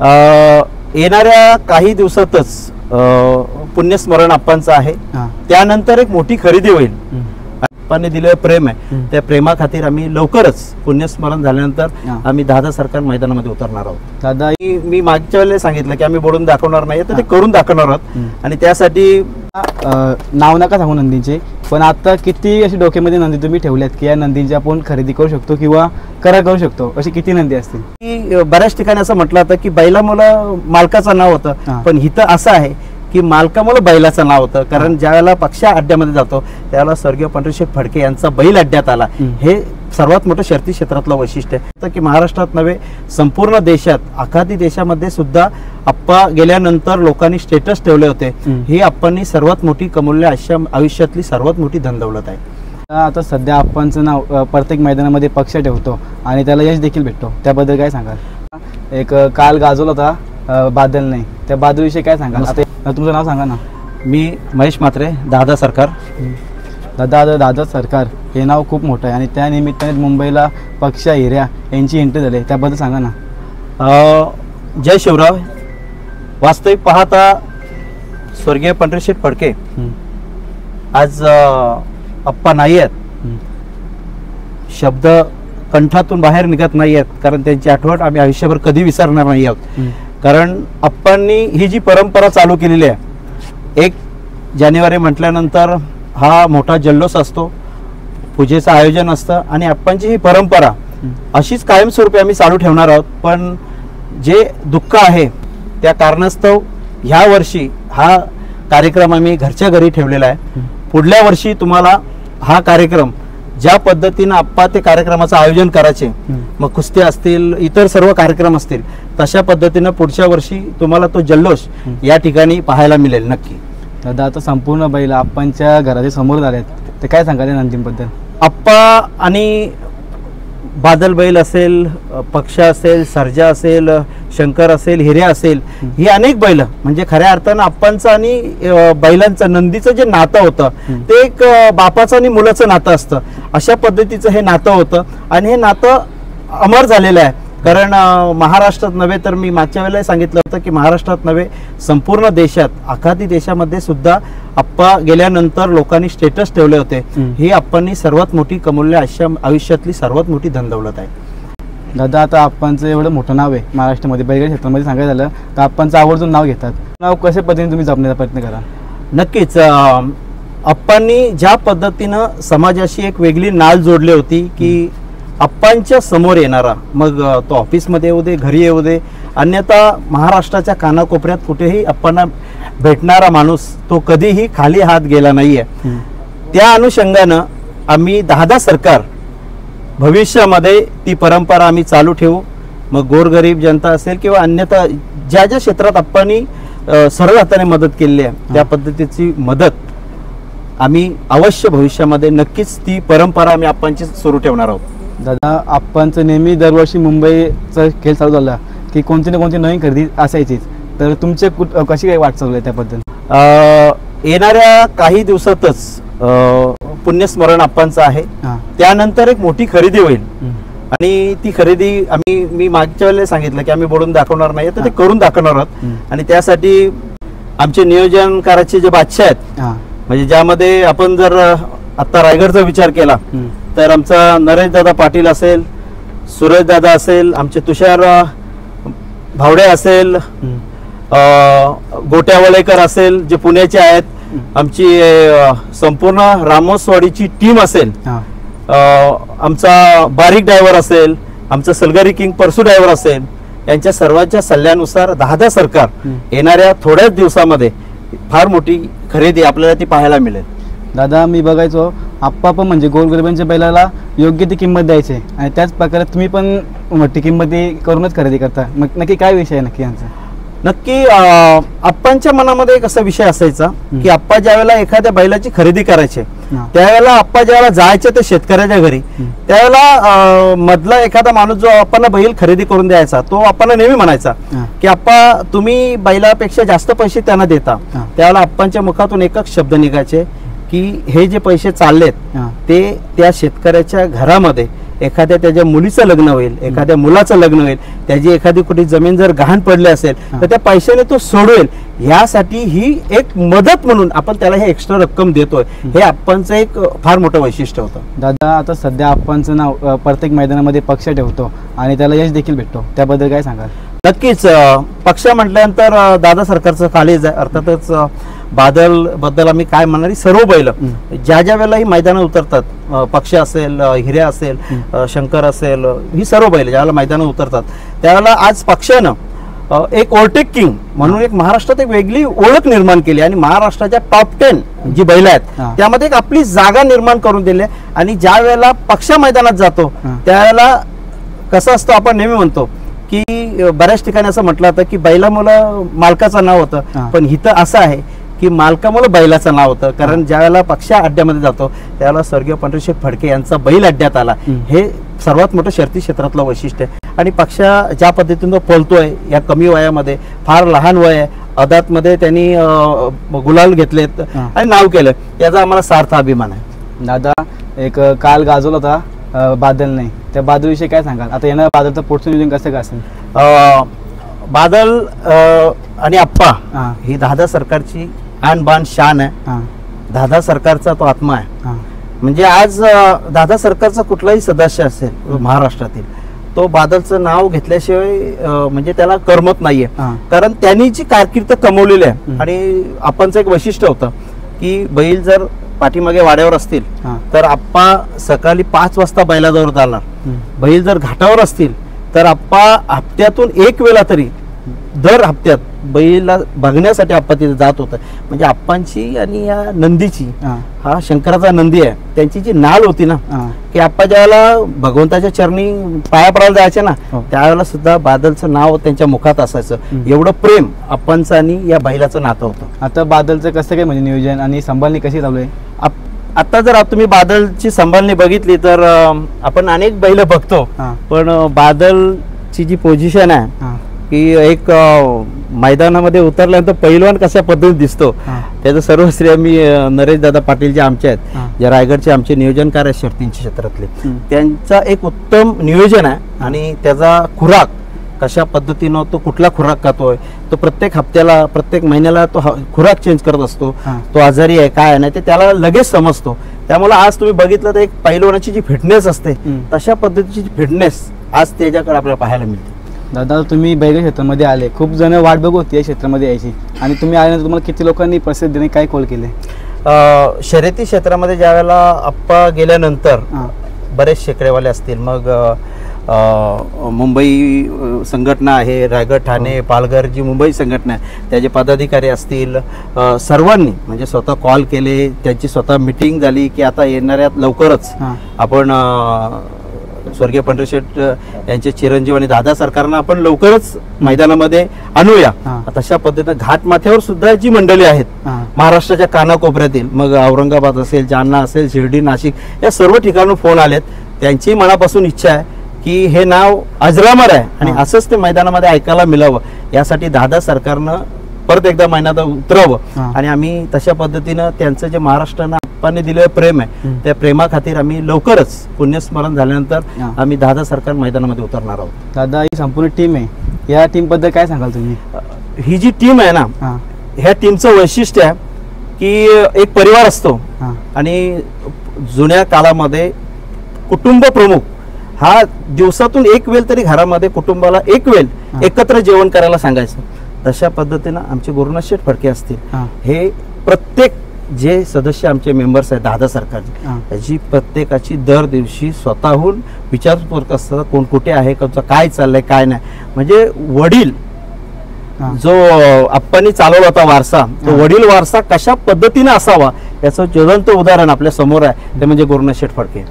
येणाऱ्या काही दिवसातच पुण्यस्मरण आप्पांचं आहे. त्यानंतर एक मोठी खरेदी होईल. आप्पांनी दिलेलं प्रेम आहे, त्या प्रेमा खातीर आम्ही लवकरच पुण्यस्मरण झाल्यानंतर आम्ही दादा सरकार मैदानामध्ये उतरणार आहोत. दादा मी मागच्या वेळेला सांगितलं की आम्ही बोलून दाखवणार नाही, तर ते करून दाखवणार आहोत. आणि त्यासाठी नाव नका सांगू नंदींचे, पण आता किती अशी डोक्यामध्ये नंदी तुम्ही ठेवल्यात की या नंदींची आपण खरेदी करू शकतो किंवा करू शकतो, अशी किती नंदी असतील? की बऱ्याच ठिकाणी असं म्हटलं होतं की बैलामुळं मालकाचं नाव होतं, पण इथं असं आहे की मालकामुळे बैलाचं नाव होतं. कारण ज्यावेळेला पक्ष अड्ड्यामध्ये जातो त्यावेळेला स्वर्गीय पंढरीशेठ फडके यांचा बैल अड्ड्यात आला. हे सर्वात मोठं शर्ती क्षेत्रातलं वैशिष्ट्य आहे की महाराष्ट्रात नव्हे संपूर्ण देशात, आखाती देशामध्ये सुद्धा आप्पा गेल्यानंतर लोकांनी स्टेटस ठेवले होते. ही आप्पांनी सर्वात मोठी कमवलेल्या आयुष्यातली सर्वात मोठी धनदौलत आहे. आता सध्या आप्पांचं नाव प्रत्येक मैदानामध्ये पक्ष ठेवतो आणि त्याला यश देखील भेटतो, त्याबद्दल काय सांगाल? एक काल गाजवला होता बादल नाही, त्या बादलविषयी काय सांगाल? आता तुमचं नाव सांगा ना. मी महेश म्हात्रे, दादा सरकार. दादा सरकार हे नाव खूप मोठं आहे आणि त्या निमित्ताने मुंबईला पक्ष हिऱ्या यांची एंट्री झाली, त्याबद्दल सांगा ना. जय शिवराव. वास्तविक पाहता स्वर्गीय पंढरीशेठ फडके आज आप्पा नाही आहेत, शब्द कंठातून बाहेर निघत नाही आहेत, कारण त्यांची आठवण आम्ही आयुष्यभर कधी विसरणार नाही आहोत. कारण आप्पांनी ही जी परंपरा चालू केलेली आहे, 1 जानेवारी म्हटल्यानंतर हा मोठा जल्लोष असतो, पूजेचं आयोजन असतं आणि आप्पांची ही परंपरा अशीच कायमस्वरूपी आम्ही चालू ठेवणार आहोत. पण जे दुःख आहे त्या कारणास्तव ह्या वर्षी हा कार्यक्रम आम्ही घरच्या घरी ठेवलेला आहे. पुढल्या वर्षी तुम्हाला हा कार्यक्रम ज्या पद्धतीनं आप्पा ते कार्यक्रमाचं आयोजन करायचे, मग कुस्ती असतील, इतर सर्व कार्यक्रम असतील, तशा पद्धतीनं पुढच्या वर्षी तुम्हाला तो जल्लोष या ठिकाणी पाहायला मिळेल नक्की. दादा आता संपूर्ण बैल आप्पांच्या घराच्या समोर झालेत, ते काय सांगाल नंदींबद्दल? आप्पा आणि बादल बैल असेल, पक्ष असेल, सर्जा असेल, शंकर असेल, हिऱ्या असेल, ही अनेक बैल म्हणजे खऱ्या अर्थानं आप्पांचं आणि बैलांचं नंदीचं जे नातं होतं ते एक बापाचं आणि मुलाचं नातं असतं. अशा पद्धतीचं हे नातं होतं आणि हे नातं अमर झालेलं आहे. कारण महाराष्ट्रात नव्हे तर मी मागच्या वेळेला सांगितलं होतं की महाराष्ट्रात नव्हे संपूर्ण देशात, आखाती देशामध्ये सुद्धा आप्पा गेल्यानंतर लोकांनी स्टेटस ठेवले होते. ही आप्पांनी सर्वात मोठी कमवलेल्या आयुष्यातली सर्वात मोठी धनदौलत आहे. दादा आता आप्पांचं एवढं मोठं नाव आहे महाराष्ट्रामध्ये, बैलगाडी क्षेत्रामध्ये सांगायचं झालं तर आप्पांचं आवर्जून नाव घेतात. नाव कशा पद्धतीने तुम्ही जपण्याचा प्रयत्न करा? नक्कीच. आप्पांनी ज्या पद्धतीनं समाजाशी एक वेगळी नाळ जोडली होती की आप्पांच्या समोर येणारा, मग तो ऑफिसमध्ये येऊ दे, घरी येऊ दे, अन्यथा महाराष्ट्राच्या कानाकोपऱ्यात कुठेही आप्पांना भेटणारा माणूस तो कधीही खाली हात गेला नाहीये. त्या अनुषंगानं आम्ही दादा सरकार भविष्यामध्ये ती परंपरा आम्ही चालू ठेवू. मग गोरगरीब जनता असेल किंवा अन्यथा ज्या ज्या क्षेत्रात आप्पांनी सरळ हाताने मदत केलेली आहे त्या पद्धतीची मदत आम्ही अवश्य भविष्यामध्ये नक्कीच ती परंपरा आम्ही आप्पांची सुरू ठेवणार आहोत. दादा आप्पांचं नेहमी दरवर्षी मुंबईचा खेळ चालू झाला की कोणती ना कोणती नवीन खरेदी असायचीच, तर तुमचे कशी काही वाट चालू आहे त्याबद्दल? येणाऱ्या काही दिवसातच पुण्यस्मरण आप्पांचं आहे. त्यानंतर एक मोठी खरेदी होईल आणि ती खरेदी मी मागच्या वेळेला सांगितलं की आम्ही बोलून दाखवणार नाही, तर ते करून दाखवणार आहोत. आणि त्यासाठी आमचे नियोजनकाराचे जे बादशाह आहेत, म्हणजे ज्यामध्ये आपण जर आता रायगडचा विचार केला तर आमचा नरेश दादा पाटील असेल, सुरेश दादा असेल, आमचे तुषार भावडे असेल, गोट्यावळेकर असेल जे पुण्याचे आहेत, आमची संपूर्ण रामोसवाडीची टीम असेल, आमचा बारीक ड्रायव्हर असेल, आमचा सलगरी किंग परसू ड्रायव्हर असेल, यांच्या सर्वांच्या सल्ल्यानुसार दादा सरकार येणाऱ्या थोड्याच दिवसामध्ये फार मोठी खरेदी आपल्याला ती पाहायला मिळेल. दादा मी बघायचो आप्पा पण म्हणजे गोरगरिबांच्या बैलाला योग्य ती किंमत द्यायची आणि त्याच प्रकारे तुम्ही पण मोठी किंमत करूनच खरेदी करता. मग नक्की काय विषय आहे नक्की यांचा? नक्की आप्पांच्या मनामध्ये एक असा विषय असायचा की आप्पा ज्यावेळेला एखाद्या बैलाची खरेदी करायचे त्यावेळेला आप्पा ज्यावेळेला जायचे ते शेतकऱ्याच्या घरी, त्यावेळेला मधला एखादा माणूस जो आप्पांना बैल खरेदी करून द्यायचा तो आप्पांना नेहमी म्हणायचा की आप्पा तुम्ही बैलापेक्षा जास्त पैसे त्यांना देता. त्यावेळेला आप्पांच्या मुखातून एकच शब्द निघायचे की हे जे पैसे चाललेत ते त्या शेतकऱ्याच्या घरामध्ये एखाद्या त्याच्या मुलीचं लग्न होईल, एखाद्या मुलाचं लग्न होईल, त्याची एखादी कुठे जमीन जर गहाण पडली असेल तर त्या पैशाने तो सोडवेल, यासाठी ही एक मदत म्हणून आपण त्याला हे एक्स्ट्रा रक्कम देतोय. हे आपणचं एक फार मोठं वैशिष्ट्य होतं. दादा आता सध्या आपणचं नाव प्रत्येक मैदानामध्ये पक्ष ठेवतो आणि त्याला यश देखील भेटतो, त्याबद्दल काय सांगाल? नक्कीच पक्ष म्हटल्यानंतर दादा सरकारचं काळीज आहे. अर्थातच बादल बद्दल आम्ही काय म्हणणार, सर्व बैल ज्या ज्या वेळेला ही मैदानात उतरतात, पक्ष असेल, हिऱ्या असेल, शंकर असेल, ही सर्व बैल ज्यावेळेला मैदानात उतरतात त्यावेळेला आज पक्षानं एक ओव्हरटेक किंग म्हणून एक महाराष्ट्रात एक वेगळी ओळख निर्माण केली आणि महाराष्ट्राच्या टॉप 10 जी बैल आहेत त्यामध्ये एक आपली जागा निर्माण करून दिली. आणि ज्या वेळेला पक्ष मैदानात जातो त्यावेळेला कसं असतं, आपण नेहमी म्हणतो की बऱ्याच ठिकाणी असं म्हटलं होतं की बैलामुळं मालकाचं नाव होतं, पण इथं असं आहे की मालकामुळे बैलाचं नाव होतं. कारण ज्या वेळेला पक्ष अड्ड्यामध्ये जातो त्यावेळेला स्वर्गीय पंढरीशेठ फडके यांचा बैल अड्ड्यात आला, हे सर्वात मोठं शर्ती क्षेत्रातलं वैशिष्ट्य आहे. आणि पक्ष ज्या पद्धतीनं पळतोय या कमी वयामध्ये, फार लहान वय आहे, अदातमध्ये त्यांनी गुलाल घेतलेत आणि नाव केलं, याचा आम्हाला सार्थ अभिमान आहे. दादा एक काल गाजवला होता बादल नाही, त्या बादलविषयी काय सांगाल? आता येणार बादलचं पुढचं नियोजन कसं काय असेल? बादल आणि आप्पा ही दादा सरकारची आन बान शान आहे. दादा सरकारचा तो आत्मा आहे. म्हणजे आज दादा सरकारचा कुठलाही सदस्य असेल महाराष्ट्रातील, तो बादलचं नाव घेतल्याशिवाय म्हणजे त्याला करमत नाहीये. कारण त्यांनी जी कारकीर्द कमवलेली आहे. आणि आपणचं एक वैशिष्ट्य होतं की बैल जर पाठीमागे वाड्यावर असतील तर आप्पा सकाळी 5 वाजता बैलाजवळ चालणार. बैल जर घाटावर असतील तर आप्पा हप्त्यातून एक वेळा तरी दर हप्त्यात बैला बघण्यासाठी आप्पा तिथे जात होतं. म्हणजे आप्पांची आणि या नंदीची, हा शंकराचा नंदी आहे, त्यांची जी नाल होती ना की आप्पा ज्यावेळेला भगवंताच्या चरणी पाया पडायला जायचे ना त्यावेळेला सुद्धा बादलचं नाव त्यांच्या मुखात असायचं. एवढं प्रेम आप्पांचं आणि या बैलाचं नातं होतं. आता बादलचं कसं काय म्हणजे नियोजन आणि संभाळणी कशी चालू आहे? आता जर तुम्ही बादलची संभाळणी बघितली तर आपण अनेक बैल बघतो, पण बादलची जी पोझिशन आहे की एक मैदानामध्ये उतरल्यानंतर पैलवान कशा पद्धतीने दिसतो त्याचं सर्व श्रेय मी नरेश दादा पाटील जे आमचे आहेत, जे रायगडचे आमचे नियोजनकार आहेत शर्तींच्या क्षेत्रातले, त्यांचा एक उत्तम नियोजन आहे. आणि त्याचा खुराक कशा पद्धतीनं तो कुठला खुराक खातोय, तो प्रत्येक हप्त्याला प्रत्येक महिन्याला तो खुराक चेंज करत असतो. तो आजारी आहे काय नाही ते त्याला लगेच समजतो. त्यामुळे आज तुम्ही बघितलं तर एक पैलवानाची जी फिटनेस असते तशा पद्धतीची फिटनेस आज त्याच्याकडे आपल्याला पाहायला मिळते. दादा तुम्ही बैल क्षेत्रामध्ये आले, खूप जण वाट बघत होती या क्षेत्रामध्ये यायची, आणि तुम्ही आल्यानंतर तुम्हाला किती लोकांनी प्रसिद्धीने काय कॉल केले? शर्यती क्षेत्रामध्ये ज्या वेळेला आप्पा गेल्यानंतर बरेच शेकडेवाले असतील, मग मुंबई संघटना आहे, रायगड ठाणे पालघर जी मुंबई संघटना आहे त्याचे पदाधिकारी असतील, सर्वांनी म्हणजे स्वतः कॉल केले, त्यांची स्वतः मिटिंग झाली की आता येणाऱ्या लवकरच आपण स्वर्गीय पंढरीशेठ यांचे चिरंजीव आणि दादा सरकारनं आपण लवकरच मैदानामध्ये आणूया. तशा पद्धतीने घाटमाथ्यावर सुद्धा जी मंडळी आहेत महाराष्ट्राच्या कानाकोपऱ्यातील, मग औरंगाबाद असेल, जालना असेल, शिर्डी, नाशिक या सर्व ठिकाणून फोन आलेत. त्यांची मनापासून इच्छा आहे की हे नाव अजरामर आहे आणि असंच ते मैदानामध्ये ऐकायला मिळावं, यासाठी दादा सरकारनं परत एकदा मैदानात उतरावं. आणि आम्ही तशा पद्धतीनं त्यांचं जे महाराष्ट्रानं आप्पांनी दिलेलं प्रेम आहे त्या प्रेमाखातीर आम्ही लवकरच पुण्यस्मरण झाल्यानंतर आम्ही दादा सरकार मैदानामध्ये उतरणार आहोत. दादा ही संपूर्ण टीम आहे, या टीम बद्दल काय सांगाल तुम्ही? ही जी टीम आहे ना, ह्या टीमचं वैशिष्ट्य आहे की एक परिवार असतो आणि जुन्या काळामध्ये कुटुंब प्रमुख हा दिवसातून एक वेळ तरी घरामध्ये कुटुंबाला एक वेळ एकत्र जेवण करायला सांगायचं. तशा पद्धतीनं आमचे गुरुनाथ शेठ फडके असतील, हे प्रत्येक जे सदस्य आमचे मेंबर्स आहेत दादा सरकारचे, त्याची प्रत्येकाची दर दिवशी स्वतःहून विचारपूर्वक असतात कोण कुठे आहे, काय चाललंय काय नाही. म्हणजे वडील जो आप्पांनी चालवला होता वारसा, तो वडील वारसा कशा पद्धतीने असावा याचं ज्वलंत उदाहरण आपल्या समोर आहे, ते म्हणजे गुरुनाथ शेठ फडके.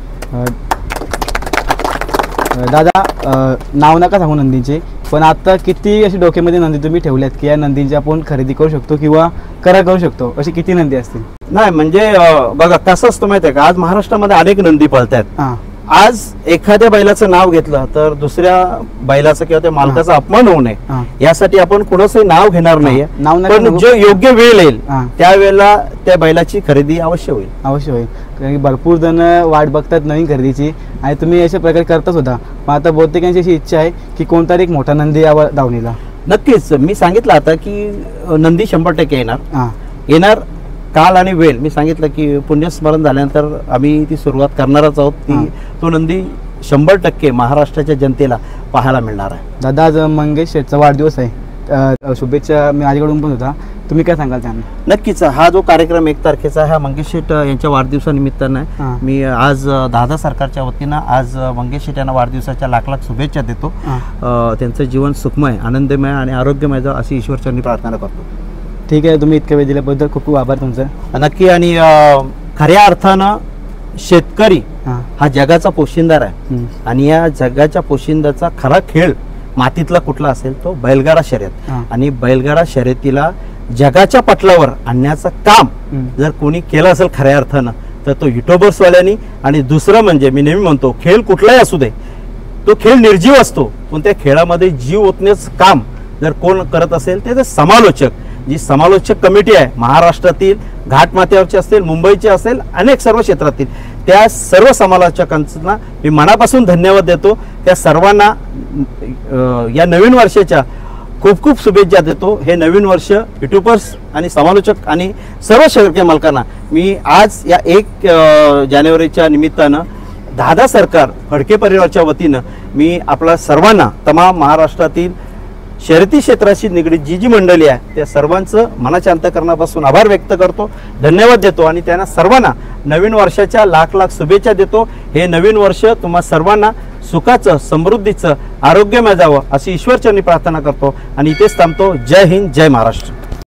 दादा नाव नका सांगू नंदींचे, पण आता किती अशी डोक्यामध्ये नंदी तुम्ही ठेवल्यात की या नंदींची आपण खरेदी करू शकतो किंवा करा करू शकतो, अशी किती नंदी असतील? नाही म्हणजे बघा कसं असतं माहिती आहे का, आज महाराष्ट्रामध्ये अनेक नंदी पळतात. आज एखाद्या बैलाचं नाव घेतलं तर दुसऱ्या बैलाचं किंवा त्या मालकाचा अपमान होऊ नये हा. यासाठी आपण कुणाचंही नाव घेणार नाहीये. नाव नाही पण घेणार. जो योग्य वेळ येईल हा. त्यावेळेला त्या बैलाची खरेदी अवश्य होईल. अवश्य होईल, कारण की भरपूर जण वाट बघतात नवीन खरेदीची आणि तुम्ही अशा प्रकारे करताच होता. पण आता बहुतेकांची अशी इच्छा आहे की कोणतरी एक मोठा नंदी यावा दावणीला. नक्कीच मी सांगितलं आता की नंदी 100% हां येणार. काल आणि वेळ मी सांगितलं की पुण्यस्मरण झाल्यानंतर आम्ही ती सुरुवात करणारच आहोत. हा. तो नंदी 100% महाराष्ट्राच्या जनतेला पाहायला मिळणार आहे. दादा, आज मंगेश शेठचा वाढदिवस आहे. शुभेच्छा मी माझ्याकडून पण होता. तुम्ही काय सांगाल त्यांना? नक्कीच हा जो कार्यक्रम 1 तारखेचा हा मंगेश शेट यांच्या वाढदिवसानिमित्तानं आहे. हां. मी आज दादा सरकारच्या वतीनं आज मंगेश शेट यांना वाढदिवसाच्या लाख लाख शुभेच्छा देतो. हां. त्यांचं जीवन सुखमय, आनंदमय आणि आरोग्यमय जावं अशी ईश्वरचरणी प्रार्थना करतो. ठीक आहे, तुम्ही इतका वेळ दिल्याबद्दल खूप खूप आभार तुमचं. नक्की. आणि खऱ्या अर्थानं शेतकरी हां. हा जगाचा पोशिंदार आहे. हम्म. आणि या जगाच्या पोशिंदाचा खरा खेळ मातीतला कुठला असेल तो बैलगाडा शर्यत. हां. आणि बैलगाडा शर्यतीला जगाच्या पटलावर आणण्याचं काम हम्म. जर कोणी केलं असेल खऱ्या अर्थानं तर तो युट्यूबर्सवाल्यांनी. आणि दुसरं म्हणजे मी नेहमी म्हणतो खेळ कुठलाही असू दे तो खेळ निर्जीव असतो, पण त्या खेळामध्ये जीव ओतण्याचं काम जर कोण करत असेल ते समालोचक. जी समालोचक कमिटी आहे महाराष्ट्रातील घाटमाथ्यावरची असेल, मुंबईची असेल, अनेक सर्व क्षेत्रातील त्या सर्व समालोचकांना मी मनापासून धन्यवाद देतो. त्या सर्वांना या नवीन वर्षाच्या खूप खूप शुभेच्छा देतो. हे नवीन वर्ष युट्यूबर्स आणि समालोचक आणि सर्व शर्यती मालकांना मी आज या 1 जानेवारीच्या निमित्तानं दादा सरकार फडके परिवाराच्या वतीनं मी आपल्या सर्वांना तमाम महाराष्ट्रातील शर्यती क्षेत्राशी निगडीत जी जी मंडळी आहे त्या सर्वांचं मनाच्या अंतःकरणापासून आभार व्यक्त करतो, धन्यवाद देतो आणि त्यांना सर्वांना नवीन वर्षाच्या लाख लाख शुभेच्छा देतो. हे नवीन वर्ष तुम्हा सर्वांना सुखाचं, समृद्धीचं, आरोग्यमय जावं अशी ईश्वरचरणी प्रार्थना करतो आणि इथेच थांबतो. जय हिंद, जय महाराष्ट्र.